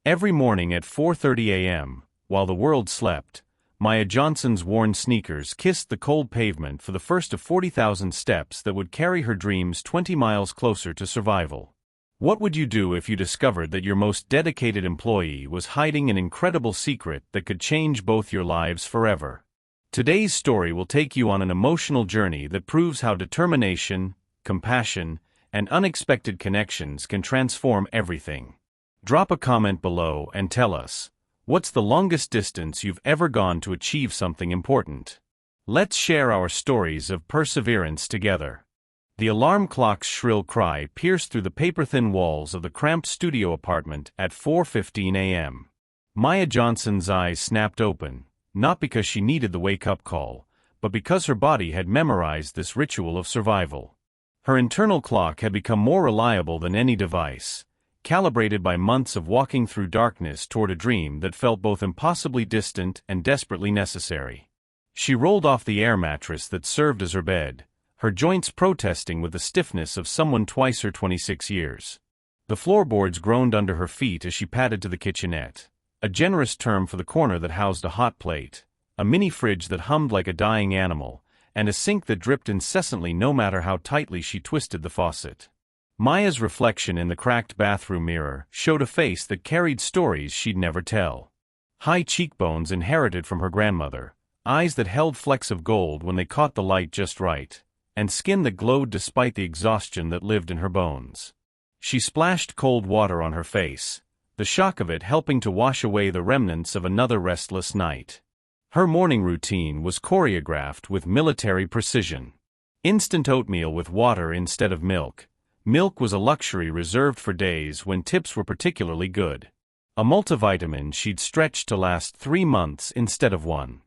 Every morning at 4:30 a.m., while the world slept, Maya Johnson's worn sneakers kissed the cold pavement for the first of 40,000 steps that would carry her dreams 20 miles closer to survival. What would you do if you discovered that your most dedicated employee was hiding an incredible secret that could change both your lives forever? Today's story will take you on an emotional journey that proves how determination, compassion, and unexpected connections can transform everything. Drop a comment below and tell us, what's the longest distance you've ever gone to achieve something important? Let's share our stories of perseverance together. The alarm clock's shrill cry pierced through the paper-thin walls of the cramped studio apartment at 4:15 a.m. Maya Johnson's eyes snapped open, not because she needed the wake-up call, but because her body had memorized this ritual of survival. Her internal clock had become more reliable than any device, calibrated by months of walking through darkness toward a dream that felt both impossibly distant and desperately necessary. She rolled off the air mattress that served as her bed, her joints protesting with the stiffness of someone twice her 26 years. The floorboards groaned under her feet as she padded to the kitchenette, a generous term for the corner that housed a hot plate, a mini fridge that hummed like a dying animal, and a sink that dripped incessantly no matter how tightly she twisted the faucet. Maya's reflection in the cracked bathroom mirror showed a face that carried stories she'd never tell. High cheekbones inherited from her grandmother, eyes that held flecks of gold when they caught the light just right, and skin that glowed despite the exhaustion that lived in her bones. She splashed cold water on her face, the shock of it helping to wash away the remnants of another restless night. Her morning routine was choreographed with military precision. Instant oatmeal with water instead of milk. Milk was a luxury reserved for days when tips were particularly good. A multivitamin she'd stretched to last 3 months instead of 1.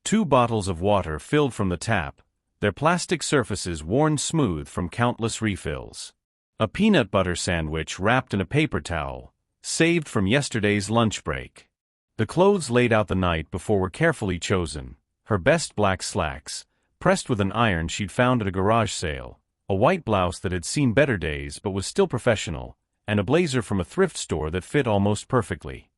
2 bottles of water filled from the tap, their plastic surfaces worn smooth from countless refills. A peanut butter sandwich wrapped in a paper towel, saved from yesterday's lunch break. The clothes laid out the night before were carefully chosen, her best black slacks, pressed with an iron she'd found at a garage sale, a white blouse that had seen better days but was still professional, and a blazer from a thrift store that fit almost perfectly.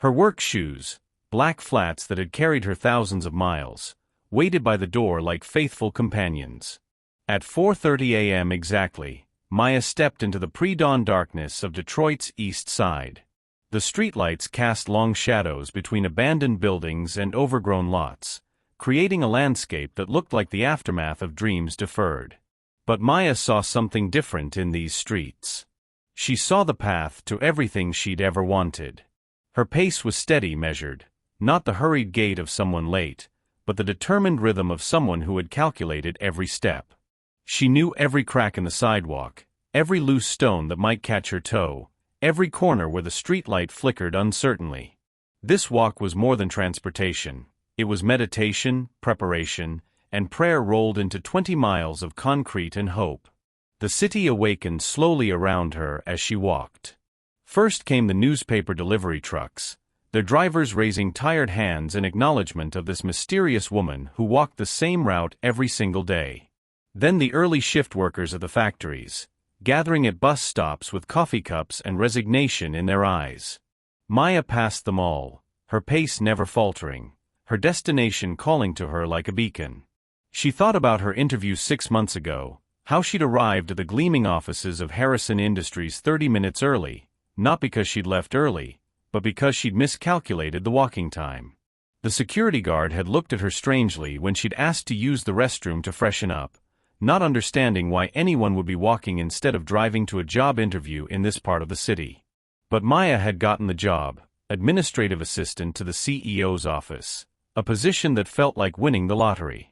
Her work shoes, black flats that had carried her thousands of miles, waited by the door like faithful companions. At 4:30 a.m. exactly, Maya stepped into the pre-dawn darkness of Detroit's East Side. The streetlights cast long shadows between abandoned buildings and overgrown lots, creating a landscape that looked like the aftermath of dreams deferred. But Maya saw something different in these streets. She saw the path to everything she'd ever wanted. Her pace was steady, measured, not the hurried gait of someone late, but the determined rhythm of someone who had calculated every step. She knew every crack in the sidewalk, every loose stone that might catch her toe, every corner where the streetlight flickered uncertainly. This walk was more than transportation. It was meditation, preparation, and prayer rolled into 20 miles of concrete and hope. The city awakened slowly around her as she walked. First came the newspaper delivery trucks, their drivers raising tired hands in acknowledgement of this mysterious woman who walked the same route every single day. Then the early shift workers at the factories, gathering at bus stops with coffee cups and resignation in their eyes. Maya passed them all, her pace never faltering, her destination calling to her like a beacon. She thought about her interview 6 months ago, how she'd arrived at the gleaming offices of Harrison Industries 30 minutes early, not because she'd left early, but because she'd miscalculated the walking time. The security guard had looked at her strangely when she'd asked to use the restroom to freshen up, not understanding why anyone would be walking instead of driving to a job interview in this part of the city. But Maya had gotten the job, administrative assistant to the CEO's office, a position that felt like winning the lottery.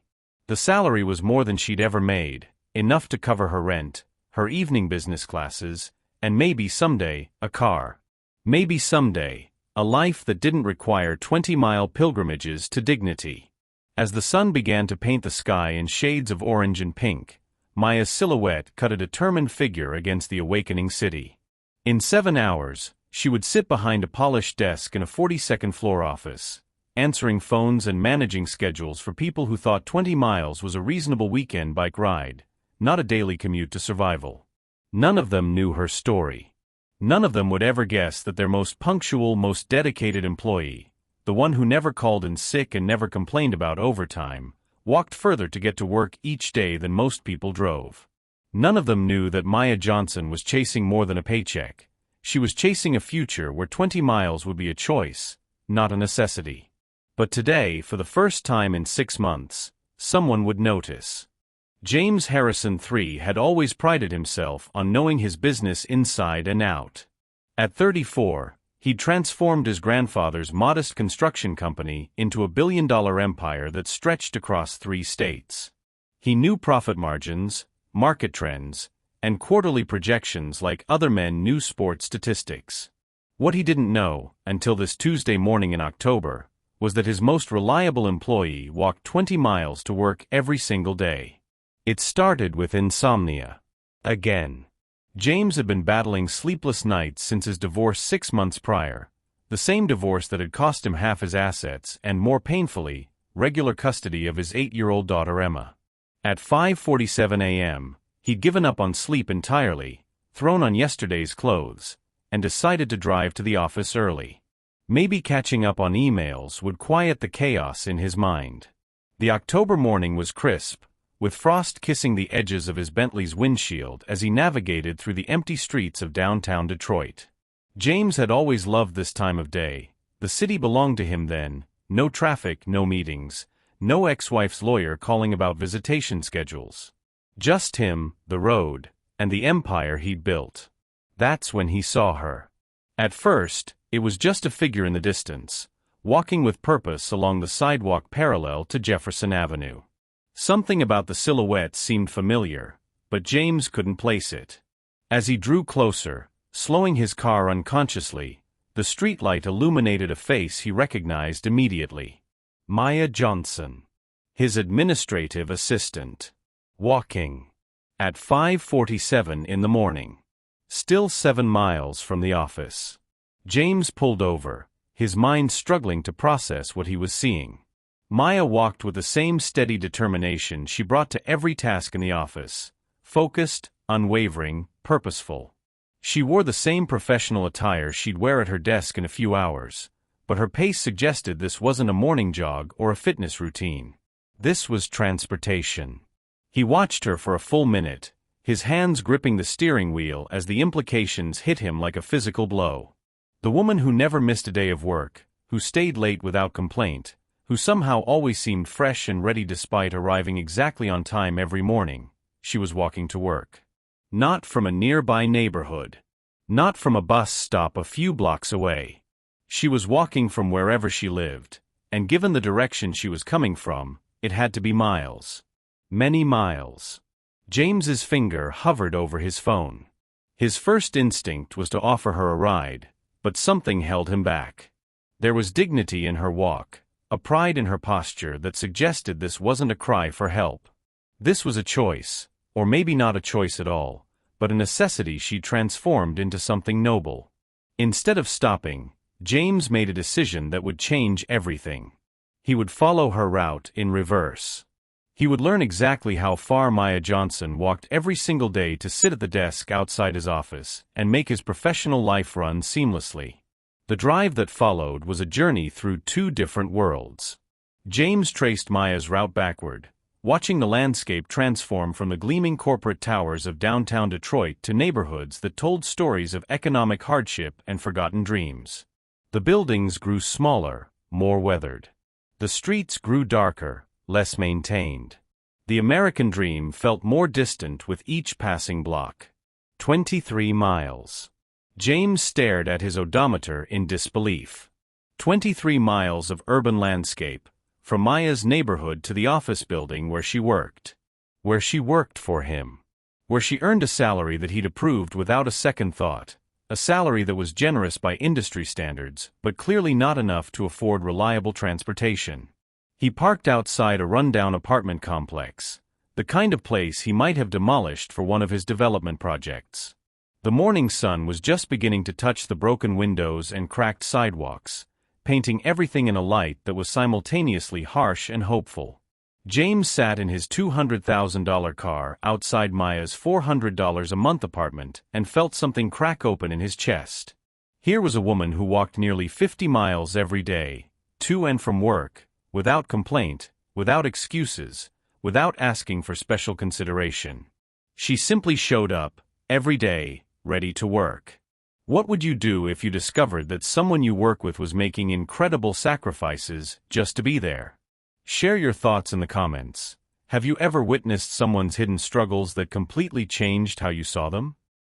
The salary was more than she'd ever made, enough to cover her rent, her evening business classes, and maybe someday, a car. Maybe someday, a life that didn't require 20-mile pilgrimages to dignity. As the sun began to paint the sky in shades of orange and pink, Maya's silhouette cut a determined figure against the awakening city. In 7 hours, she would sit behind a polished desk in a 42nd floor office, answering phones and managing schedules for people who thought 20 miles was a reasonable weekend bike ride, not a daily commute to survival. None of them knew her story. None of them would ever guess that their most punctual, most dedicated employee, the one who never called in sick and never complained about overtime, walked further to get to work each day than most people drove. None of them knew that Maya Johnson was chasing more than a paycheck. She was chasing a future where 20 miles would be a choice, not a necessity. But today, for the first time in 6 months, someone would notice. James Harrison III had always prided himself on knowing his business inside and out. At 34, he'd transformed his grandfather's modest construction company into a billion-dollar empire that stretched across 3 states. He knew profit margins, market trends, and quarterly projections like other men knew sports statistics. What he didn't know, until this Tuesday morning in October, was that his most reliable employee walked 20 miles to work every single day. It started with insomnia. Again. James had been battling sleepless nights since his divorce 6 months prior, the same divorce that had cost him half his assets and, more painfully, regular custody of his 8-year-old daughter Emma. At 5:47 a.m., he'd given up on sleep entirely, thrown on yesterday's clothes, and decided to drive to the office early. Maybe catching up on emails would quiet the chaos in his mind. The October morning was crisp, with frost kissing the edges of his Bentley's windshield as he navigated through the empty streets of downtown Detroit. James had always loved this time of day. The city belonged to him then, no traffic, no meetings, no ex-wife's lawyer calling about visitation schedules. Just him, the road, and the empire he'd built. That's when he saw her. At first, it was just a figure in the distance, walking with purpose along the sidewalk parallel to Jefferson Avenue. Something about the silhouette seemed familiar, but James couldn't place it. As he drew closer, slowing his car unconsciously, the streetlight illuminated a face he recognized immediately. Maya Johnson, his administrative assistant, walking at 5:47 in the morning. Still 7 miles from the office. James pulled over, his mind struggling to process what he was seeing. Maya walked with the same steady determination she brought to every task in the office, focused, unwavering, purposeful. She wore the same professional attire she'd wear at her desk in a few hours, but her pace suggested this wasn't a morning jog or a fitness routine. This was transportation. He watched her for a full minute, his hands gripping the steering wheel as the implications hit him like a physical blow. The woman who never missed a day of work, who stayed late without complaint, who somehow always seemed fresh and ready despite arriving exactly on time every morning, she was walking to work. Not from a nearby neighborhood. Not from a bus stop a few blocks away. She was walking from wherever she lived, and given the direction she was coming from, it had to be miles. Many miles. James's finger hovered over his phone. His first instinct was to offer her a ride, but something held him back. There was dignity in her walk, a pride in her posture that suggested this wasn't a cry for help. This was a choice, or maybe not a choice at all, but a necessity she transformed into something noble. Instead of stopping, James made a decision that would change everything. He would follow her route in reverse. He would learn exactly how far Maya Johnson walked every single day to sit at the desk outside his office and make his professional life run seamlessly. The drive that followed was a journey through 2 different worlds. James traced Maya's route backward, watching the landscape transform from the gleaming corporate towers of downtown Detroit to neighborhoods that told stories of economic hardship and forgotten dreams. The buildings grew smaller, more weathered. The streets grew darker, less maintained. The American dream felt more distant with each passing block. 23 miles. James stared at his odometer in disbelief. 23 miles of urban landscape, from Maya's neighborhood to the office building where she worked. Where she worked for him. Where she earned a salary that he'd approved without a second thought. A salary that was generous by industry standards, but clearly not enough to afford reliable transportation. He parked outside a rundown apartment complex, the kind of place he might have demolished for one of his development projects. The morning sun was just beginning to touch the broken windows and cracked sidewalks, painting everything in a light that was simultaneously harsh and hopeful. James sat in his $200,000 car outside Maya's $400 a month apartment and felt something crack open in his chest. Here was a woman who walked nearly 50 miles every day, to and from work, without complaint, without excuses, without asking for special consideration. She simply showed up, every day, ready to work. What would you do if you discovered that someone you work with was making incredible sacrifices just to be there? Share your thoughts in the comments. Have you ever witnessed someone's hidden struggles that completely changed how you saw them?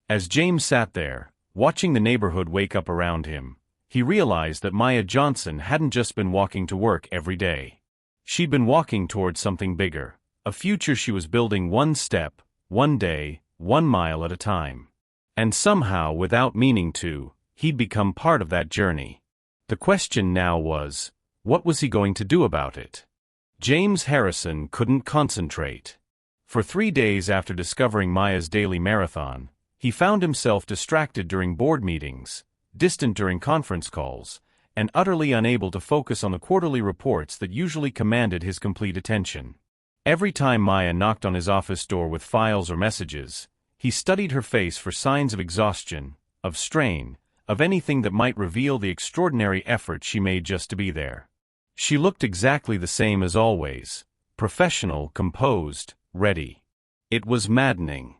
As James sat there, watching the neighborhood wake up around him, he realized that Maya Johnson hadn't just been walking to work every day. She'd been walking towards something bigger, a future she was building one step, one day, 1 mile at a time. And somehow, without meaning to, he'd become part of that journey. The question now was, what was he going to do about it? James Harrison couldn't concentrate. For 3 days after discovering Maya's daily marathon, he found himself distracted during board meetings, distant during conference calls, and utterly unable to focus on the quarterly reports that usually commanded his complete attention. Every time Maya knocked on his office door with files or messages, he studied her face for signs of exhaustion, of strain, of anything that might reveal the extraordinary effort she made just to be there. She looked exactly the same as always, professional, composed, ready. It was maddening.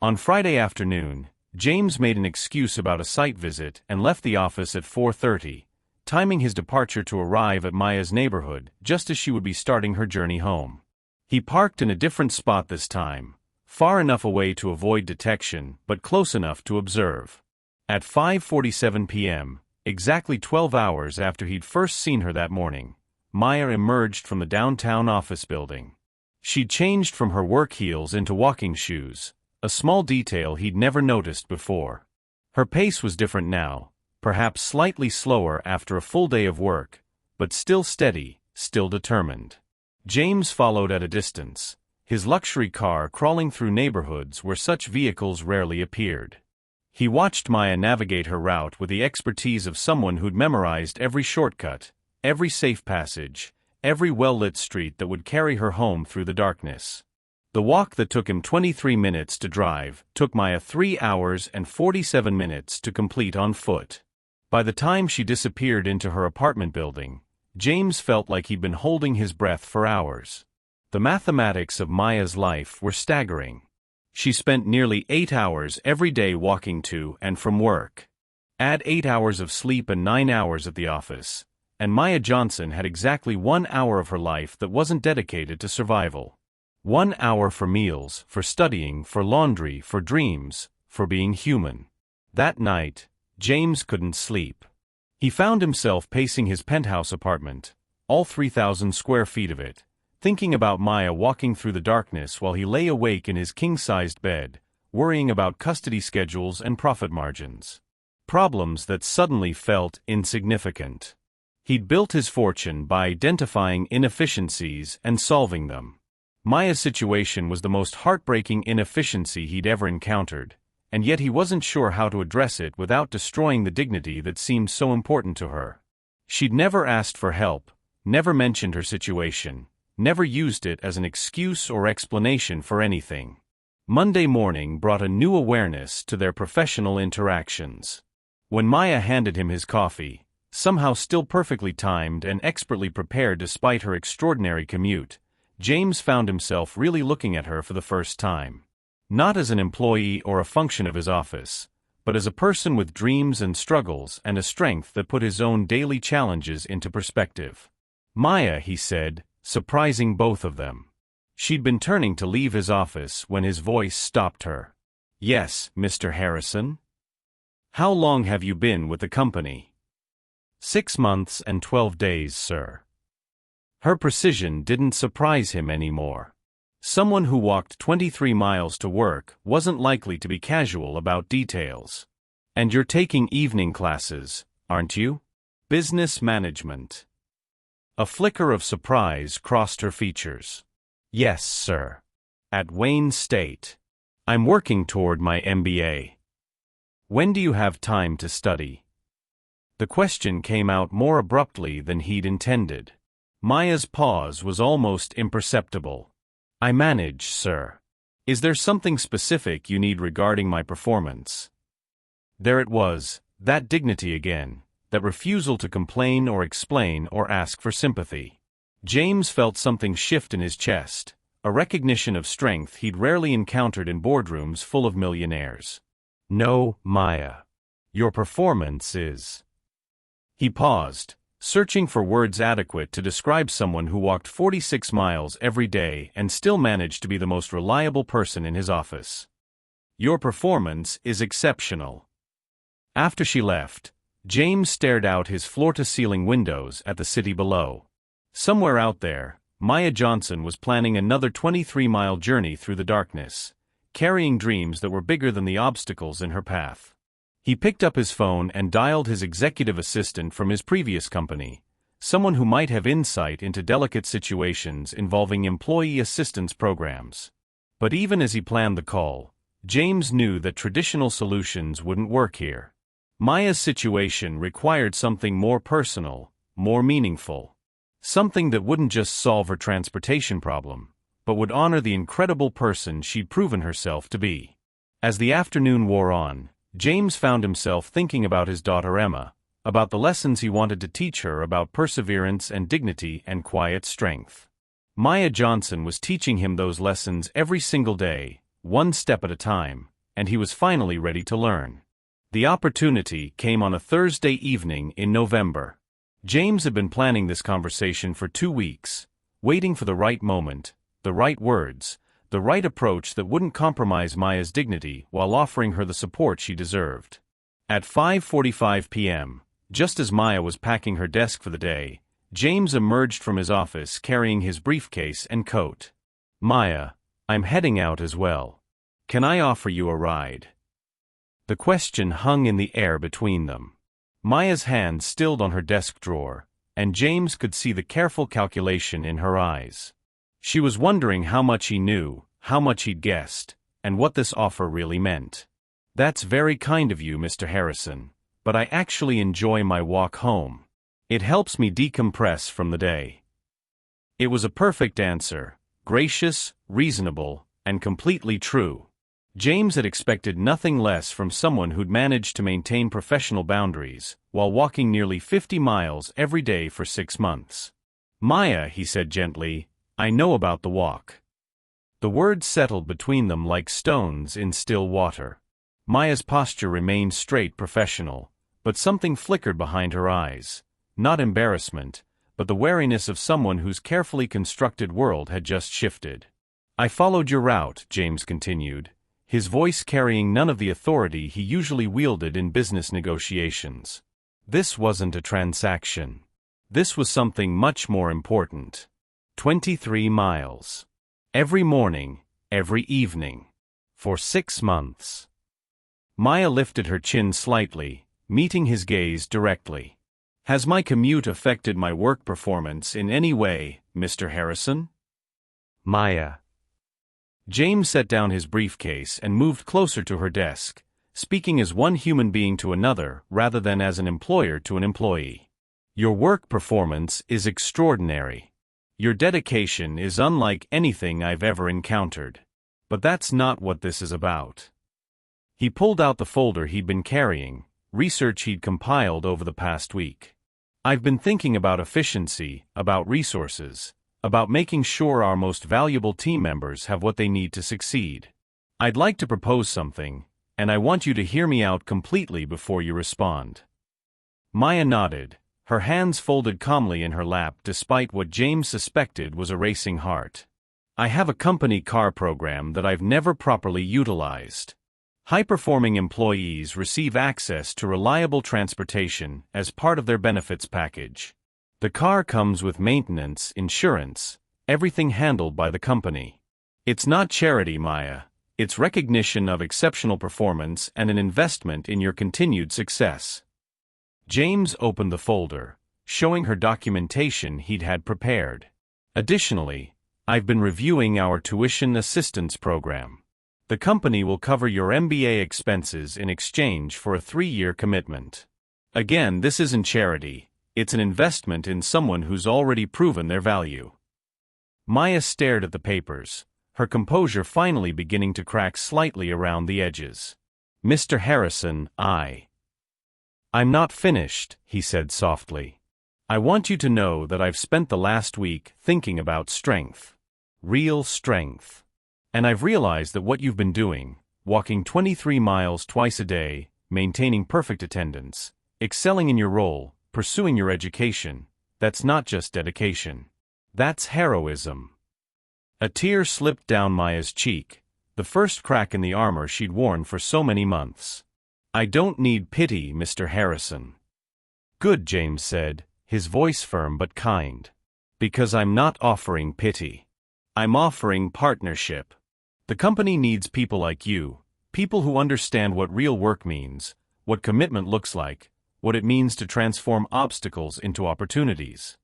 On Friday afternoon, James made an excuse about a site visit and left the office at 4:30, timing his departure to arrive at Maya's neighborhood just as she would be starting her journey home. He parked in a different spot this time, far enough away to avoid detection but close enough to observe. At 5:47 p.m., exactly 12 hours after he'd first seen her that morning, Maya emerged from the downtown office building. She'd changed from her work heels into walking shoes, a small detail he'd never noticed before. Her pace was different now, perhaps slightly slower after a full day of work, but still steady, still determined. James followed at a distance, his luxury car crawling through neighborhoods where such vehicles rarely appeared. He watched Maya navigate her route with the expertise of someone who'd memorized every shortcut, every safe passage, every well-lit street that would carry her home through the darkness. The walk that took him 23 minutes to drive took Maya 3 hours and 47 minutes to complete on foot. By the time she disappeared into her apartment building, James felt like he'd been holding his breath for hours. The mathematics of Maya's life were staggering. She spent nearly 8 hours every day walking to and from work. Add 8 hours of sleep and 9 hours at the office, and Maya Johnson had exactly 1 hour of her life that wasn't dedicated to survival. 1 hour for meals, for studying, for laundry, for dreams, for being human. That night, James couldn't sleep. He found himself pacing his penthouse apartment, all 3,000 square feet of it, thinking about Maya walking through the darkness while he lay awake in his king-sized bed, worrying about custody schedules and profit margins. Problems that suddenly felt insignificant. He'd built his fortune by identifying inefficiencies and solving them. Maya's situation was the most heartbreaking inefficiency he'd ever encountered, and yet he wasn't sure how to address it without destroying the dignity that seemed so important to her. She'd never asked for help, never mentioned her situation, never used it as an excuse or explanation for anything. Monday morning brought a new awareness to their professional interactions. When Maya handed him his coffee, somehow still perfectly timed and expertly prepared despite her extraordinary commute, James found himself really looking at her for the first time. Not as an employee or a function of his office, but as a person with dreams and struggles and a strength that put his own daily challenges into perspective. Maya, he said, surprising both of them. She'd been turning to leave his office when his voice stopped her. "Yes, Mr. Harrison? How long have you been with the company?" 6 months and 12 days, sir." Her precision didn't surprise him anymore. Someone who walked 23 miles to work wasn't likely to be casual about details. "And you're taking evening classes, aren't you? Business management." A flicker of surprise crossed her features. "Yes, sir. At Wayne State. I'm working toward my MBA. When do you have time to study?" The question came out more abruptly than he'd intended. Maya's pause was almost imperceptible. I manage, sir. Is there something specific you need regarding my performance? There it was, that dignity again, that refusal to complain or explain or ask for sympathy. James felt something shift in his chest, a recognition of strength he'd rarely encountered in boardrooms full of millionaires. No, Maya. Your performance is... He paused, searching for words adequate to describe someone who walked 46 miles every day and still managed to be the most reliable person in his office. Your performance is exceptional. After she left, James stared out his floor-to-ceiling windows at the city below. Somewhere out there, Maya Johnson was planning another 23-mile journey through the darkness, carrying dreams that were bigger than the obstacles in her path. He picked up his phone and dialed his executive assistant from his previous company, someone who might have insight into delicate situations involving employee assistance programs. But even as he planned the call, James knew that traditional solutions wouldn't work here. Maya's situation required something more personal, more meaningful. Something that wouldn't just solve her transportation problem, but would honor the incredible person she'd proven herself to be. As the afternoon wore on, James found himself thinking about his daughter Emma, about the lessons he wanted to teach her about perseverance and dignity and quiet strength. Maya Johnson was teaching him those lessons every single day, one step at a time, and he was finally ready to learn. The opportunity came on a Thursday evening in November. James had been planning this conversation for 2 weeks, waiting for the right moment, the right words, the right approach that wouldn't compromise Maya's dignity while offering her the support she deserved. At 5:45 p.m., just as Maya was packing her desk for the day, James emerged from his office carrying his briefcase and coat. Maya, I'm heading out as well. Can I offer you a ride? The question hung in the air between them. Maya's hand stilled on her desk drawer, and James could see the careful calculation in her eyes. She was wondering how much he knew, how much he'd guessed, and what this offer really meant. That's very kind of you, Mr. Harrison, but I actually enjoy my walk home. It helps me decompress from the day. It was a perfect answer, gracious, reasonable, and completely true. James had expected nothing less from someone who'd managed to maintain professional boundaries while walking nearly 50 miles every day for 6 months. Maya, he said gently, I know about the walk. The words settled between them like stones in still water. Maya's posture remained straight professional, but something flickered behind her eyes. Not embarrassment, but the wariness of someone whose carefully constructed world had just shifted. I followed your route, James continued, his voice carrying none of the authority he usually wielded in business negotiations. This wasn't a transaction. This was something much more important. 23 miles. Every morning, every evening. For 6 months. Maya lifted her chin slightly, meeting his gaze directly. Has my commute affected my work performance in any way, Mr. Harrison? Maya. James set down his briefcase and moved closer to her desk, speaking as one human being to another rather than as an employer to an employee. Your work performance is extraordinary. Your dedication is unlike anything I've ever encountered. But that's not what this is about. He pulled out the folder he'd been carrying, research he'd compiled over the past week. I've been thinking about efficiency, about resources, about making sure our most valuable team members have what they need to succeed. I'd like to propose something, and I want you to hear me out completely before you respond. Maya nodded, her hands folded calmly in her lap despite what James suspected was a racing heart. I have a company car program that I've never properly utilized. High-performing employees receive access to reliable transportation as part of their benefits package. The car comes with maintenance, insurance, everything handled by the company. It's not charity, Maya. It's recognition of exceptional performance and an investment in your continued success. James opened the folder, showing her documentation he'd had prepared. Additionally, I've been reviewing our tuition assistance program. The company will cover your MBA expenses in exchange for a 3-year commitment. Again, this isn't charity. It's an investment in someone who's already proven their value. Maya stared at the papers, her composure finally beginning to crack slightly around the edges. "Mr. Harrison, I'm not finished," he said softly. "I want you to know that I've spent the last week thinking about strength. Real strength. And I've realized that what you've been doing, walking 23 miles twice a day, maintaining perfect attendance, excelling in your role, pursuing your education, that's not just dedication. That's heroism." A tear slipped down Maya's cheek, the first crack in the armor she'd worn for so many months. "I don't need pity, Mr. Harrison." "Good," James said, his voice firm but kind. "Because I'm not offering pity. I'm offering partnership. The company needs people like you, people who understand what real work means, what commitment looks like, what it means to transform obstacles into opportunities."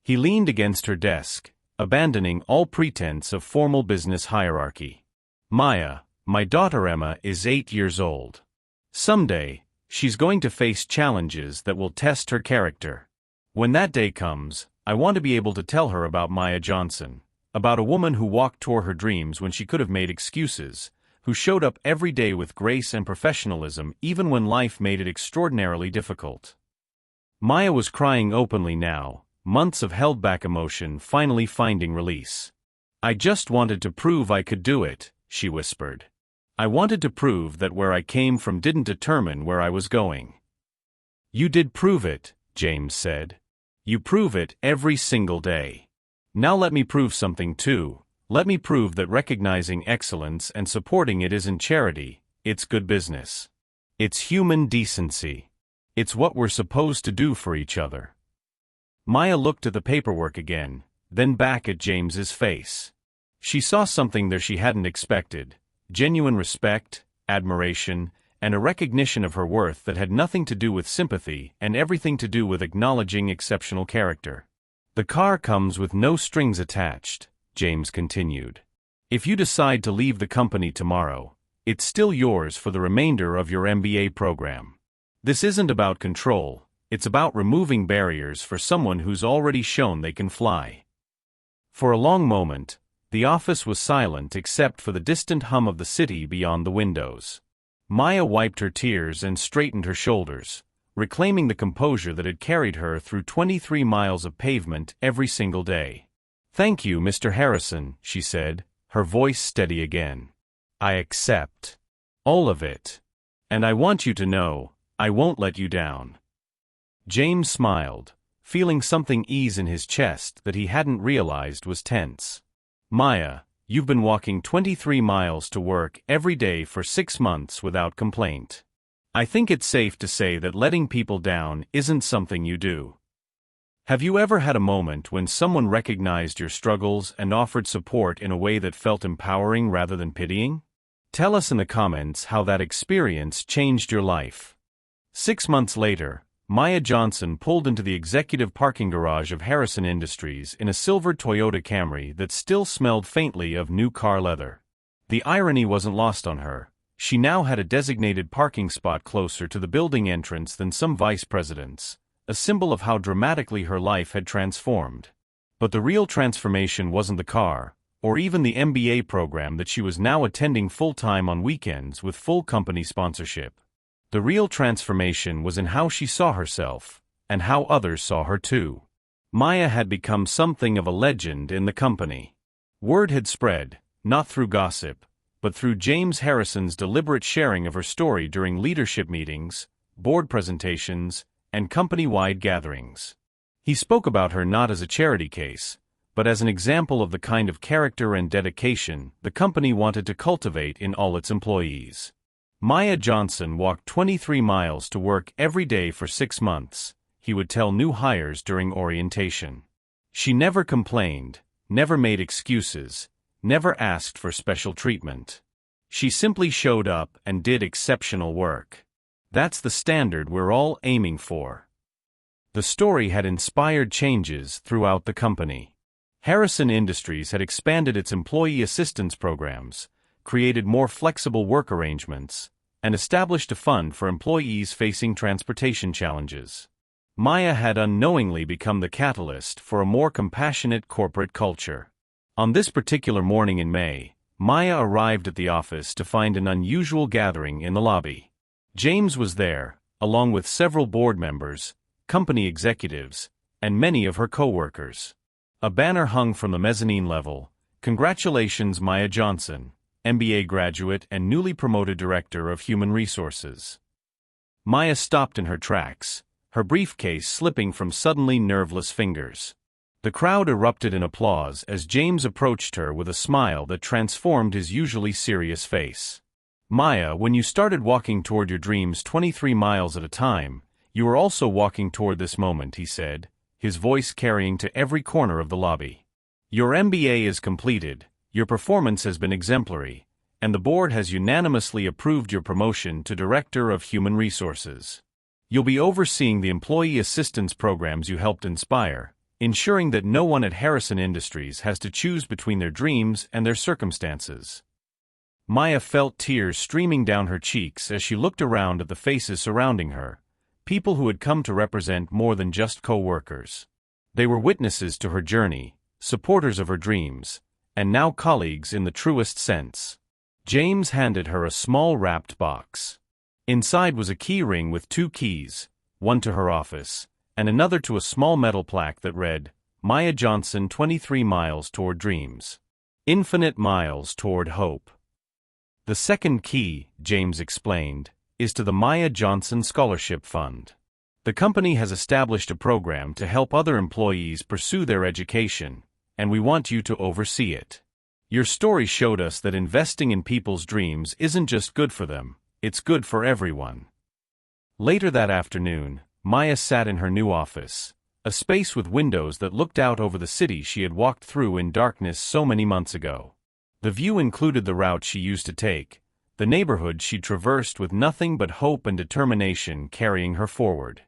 He leaned against her desk, abandoning all pretense of formal business hierarchy. "Maya, my daughter Emma is 8 years old. Someday, she's going to face challenges that will test her character. When that day comes, I want to be able to tell her about Maya Johnson, about a woman who walked toward her dreams when she could have made excuses, who showed up every day with grace and professionalism even when life made it extraordinarily difficult." Maya was crying openly now, months of held-back emotion finally finding release. "I just wanted to prove I could do it," she whispered. "I wanted to prove that where I came from didn't determine where I was going." "You did prove it," James said. "You prove it every single day. Now let me prove something too. Let me prove that recognizing excellence and supporting it isn't charity, it's good business. It's human decency. It's what we're supposed to do for each other." Maya looked at the paperwork again, then back at James's face. She saw something there she hadn't expected, genuine respect, admiration, and a recognition of her worth that had nothing to do with sympathy and everything to do with acknowledging exceptional character. "The car comes with no strings attached," James continued. "If you decide to leave the company tomorrow, it's still yours for the remainder of your MBA program. This isn't about control, it's about removing barriers for someone who's already shown they can fly." For a long moment, the office was silent except for the distant hum of the city beyond the windows. Maya wiped her tears and straightened her shoulders, reclaiming the composure that had carried her through 23 miles of pavement every single day. "Thank you, Mr. Harrison," she said, her voice steady again. "I accept. All of it. And I want you to know, I won't let you down." James smiled, feeling something ease in his chest that he hadn't realized was tense. "Maya, you've been walking 23 miles to work every day for 6 months without complaint. I think it's safe to say that letting people down isn't something you do. Have you ever had a moment when someone recognized your struggles and offered support in a way that felt empowering rather than pitying? Tell us in the comments how that experience changed your life." 6 months later, Maya Johnson pulled into the executive parking garage of Harrison Industries in a silver Toyota Camry that still smelled faintly of new car leather. The irony wasn't lost on her. She now had a designated parking spot closer to the building entrance than some vice presidents, a symbol of how dramatically her life had transformed. But the real transformation wasn't the car, or even the MBA program that she was now attending full-time on weekends with full company sponsorship. The real transformation was in how she saw herself, and how others saw her too. Maya had become something of a legend in the company. Word had spread, not through gossip, but through James Harrison's deliberate sharing of her story during leadership meetings, board presentations, and company-wide gatherings. He spoke about her not as a charity case, but as an example of the kind of character and dedication the company wanted to cultivate in all its employees. Maya Johnson walked 23 miles to work every day for 6 months, he would tell new hires during orientation. She never complained, never made excuses, never asked for special treatment. She simply showed up and did exceptional work. That's the standard we're all aiming for. The story had inspired changes throughout the company. Harrison Industries had expanded its employee assistance programs, created more flexible work arrangements, and established a fund for employees facing transportation challenges. Maya had unknowingly become the catalyst for a more compassionate corporate culture. On this particular morning in May, Maya arrived at the office to find an unusual gathering in the lobby. James was there, along with several board members, company executives, and many of her co-workers. A banner hung from the mezzanine level. "Congratulations, Maya Johnson, MBA graduate and newly promoted Director of Human Resources." Maya stopped in her tracks, her briefcase slipping from suddenly nerveless fingers. The crowd erupted in applause as James approached her with a smile that transformed his usually serious face. "Maya, when you started walking toward your dreams 23 miles at a time, you were also walking toward this moment," he said, his voice carrying to every corner of the lobby. "Your MBA is completed, your performance has been exemplary, and the board has unanimously approved your promotion to Director of Human Resources. You'll be overseeing the employee assistance programs you helped inspire, ensuring that no one at Harrison Industries has to choose between their dreams and their circumstances." Maya felt tears streaming down her cheeks as she looked around at the faces surrounding her, people who had come to represent more than just co-workers. They were witnesses to her journey, supporters of her dreams, and now colleagues in the truest sense. James handed her a small wrapped box. Inside was a key ring with 2 keys, one to her office, and another to a small metal plaque that read, "Maya Johnson, 23 miles toward dreams. Infinite miles toward hope." "The second key," James explained, "is to the Maya Johnson Scholarship Fund. The company has established a program to help other employees pursue their education, and we want you to oversee it. Your story showed us that investing in people's dreams isn't just good for them, it's good for everyone." Later that afternoon, Maya sat in her new office, a space with windows that looked out over the city she had walked through in darkness so many months ago. The view included the route she used to take, the neighborhood she'd traversed with nothing but hope and determination carrying her forward.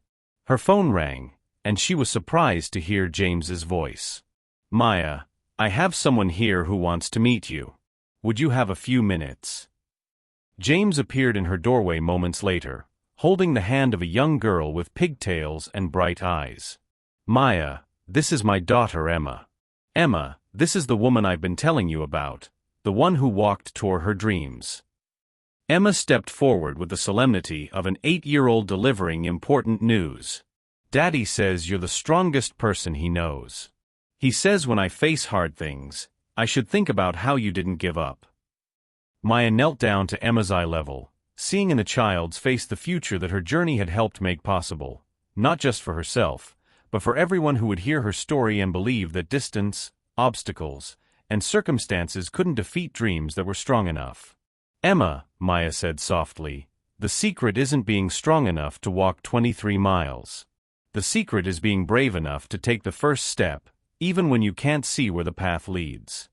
Her phone rang, and she was surprised to hear James's voice. "Maya, I have someone here who wants to meet you. Would you have a few minutes?" James appeared in her doorway moments later, holding the hand of a young girl with pigtails and bright eyes. "Maya, this is my daughter Emma. Emma, this is the woman I've been telling you about, the one who walked toward her dreams." Emma stepped forward with the solemnity of an 8-year-old delivering important news. "Daddy says you're the strongest person he knows. He says when I face hard things, I should think about how you didn't give up." Maya knelt down to Emma's eye level, seeing in the child's face the future that her journey had helped make possible, not just for herself, but for everyone who would hear her story and believe that distance, obstacles, and circumstances couldn't defeat dreams that were strong enough. "Emma," Maya said softly, "the secret isn't being strong enough to walk 23 miles. The secret is being brave enough to take the first step, even when you can't see where the path leads."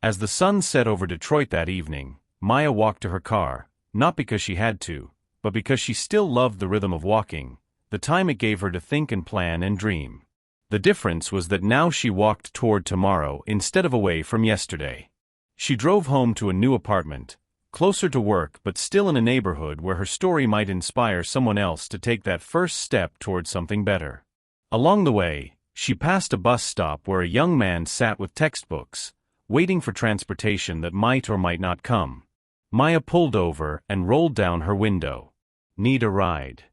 As the sun set over Detroit that evening, Maya walked to her car, not because she had to, but because she still loved the rhythm of walking, the time it gave her to think and plan and dream. The difference was that now she walked toward tomorrow instead of away from yesterday. She drove home to a new apartment, closer to work but still in a neighborhood where her story might inspire someone else to take that first step toward something better. Along the way, she passed a bus stop where a young man sat with textbooks, waiting for transportation that might or might not come. Maya pulled over and rolled down her window. "Need a ride?"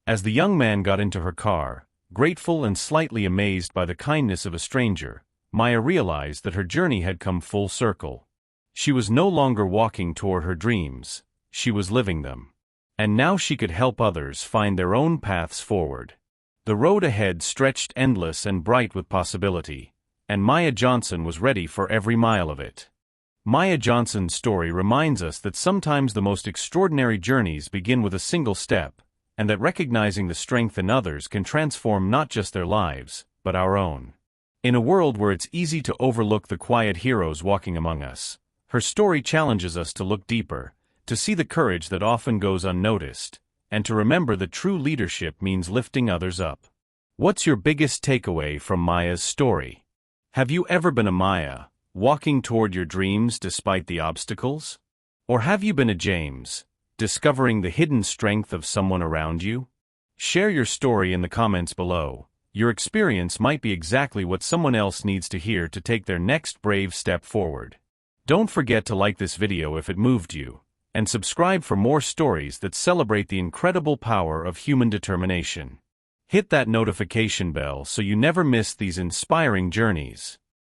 As the young man got into her car, grateful and slightly amazed by the kindness of a stranger, Maya realized that her journey had come full circle. She was no longer walking toward her dreams, she was living them. And now she could help others find their own paths forward. The road ahead stretched endless and bright with possibility, and Maya Johnson was ready for every mile of it. Maya Johnson's story reminds us that sometimes the most extraordinary journeys begin with a single step, and that recognizing the strength in others can transform not just their lives, but our own. In a world where it's easy to overlook the quiet heroes walking among us, her story challenges us to look deeper, to see the courage that often goes unnoticed, and to remember that true leadership means lifting others up. What's your biggest takeaway from Maya's story? Have you ever been a Maya, walking toward your dreams despite the obstacles? Or have you been a James, discovering the hidden strength of someone around you? Share your story in the comments below. Your experience might be exactly what someone else needs to hear to take their next brave step forward. Don't forget to like this video if it moved you, and subscribe for more stories that celebrate the incredible power of human determination. Hit that notification bell so you never miss these inspiring journeys.